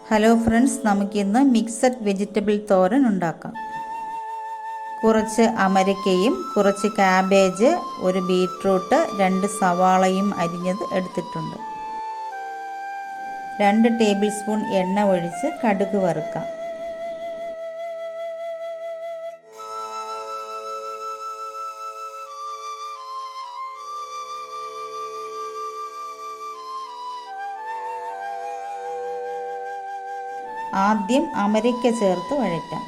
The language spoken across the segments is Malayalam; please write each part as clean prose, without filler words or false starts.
ഹലോ ഫ്രണ്ട്സ്, നമുക്കിന്ന് മിക്സഡ് വെജിറ്റബിൾ തോരൻ ഉണ്ടാക്കാം. കുറച്ച് അമരക്കയും കുറച്ച് കാബേജ്, ഒരു ബീറ്റ്റൂട്ട്, 2 സവാളയും അരിഞ്ഞത് എടുത്തിട്ടുണ്ട്. 2 ടേബിൾ സ്പൂൺ എണ്ണ ഒഴിച്ച് കടുക് വറുക്കാം. ആദ്യം അമരയ്ക്ക ചേർത്ത് വഴറ്റാം.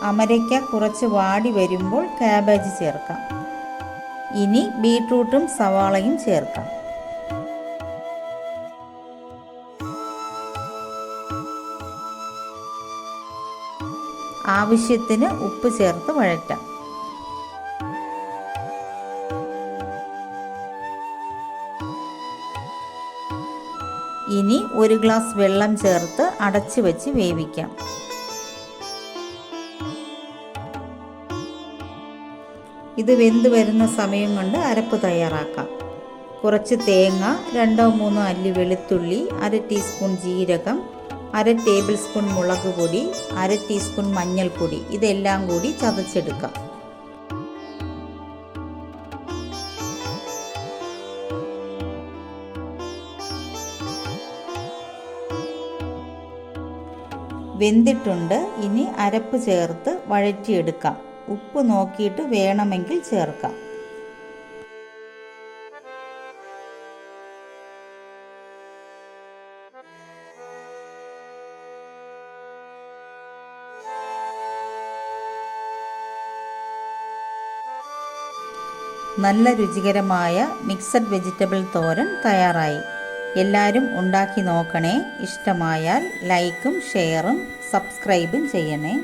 അമരയ്ക്ക കുറച്ച് വാടി വരുമ്പോൾ കാബേജ് ചേർക്കാം. ഇനി ബീറ്റ്റൂട്ടും സവാളയും ചേർക്കാം. ആവശ്യത്തിന് ഉപ്പ് ചേർത്ത് വഴറ്റാം. ഇനി 1 ഗ്ലാസ് വെള്ളം ചേർത്ത് അടച്ചു വെച്ച് വേവിക്കാം. ഇത് വെന്ത് വരുന്ന സമയം കൊണ്ട് അരപ്പ് തയ്യാറാക്കാം. കുറച്ച് തേങ്ങ, 2-3 അല്ലി വെളുത്തുള്ളി, 1/2 ടീസ്പൂൺ ജീരകം, 1/2 ടേബിൾ സ്പൂൺ മുളക് പൊടി, 1/2 ടീസ്പൂൺ മഞ്ഞൾപ്പൊടി, ഇതെല്ലാം കൂടി ചതച്ചെടുക്കാം. വെന്തിട്ടുണ്ട്. ഇനി അരപ്പ് ചേർത്ത് വഴറ്റിയെടുക്കാം. ഉപ്പ് നോക്കിയിട്ട് വേണമെങ്കിൽ ചേർക്കാം. നല്ല രുചികരമായ മിക്സഡ് വെജിറ്റബിൾ തോരൻ തയ്യാറായി. എല്ലാവരും ഉണ്ടാക്കി നോക്കണേ. ഇഷ്ടമായാൽ ലൈക്കും ഷെയറും സബ്സ്ക്രൈബും ചെയ്യണേ.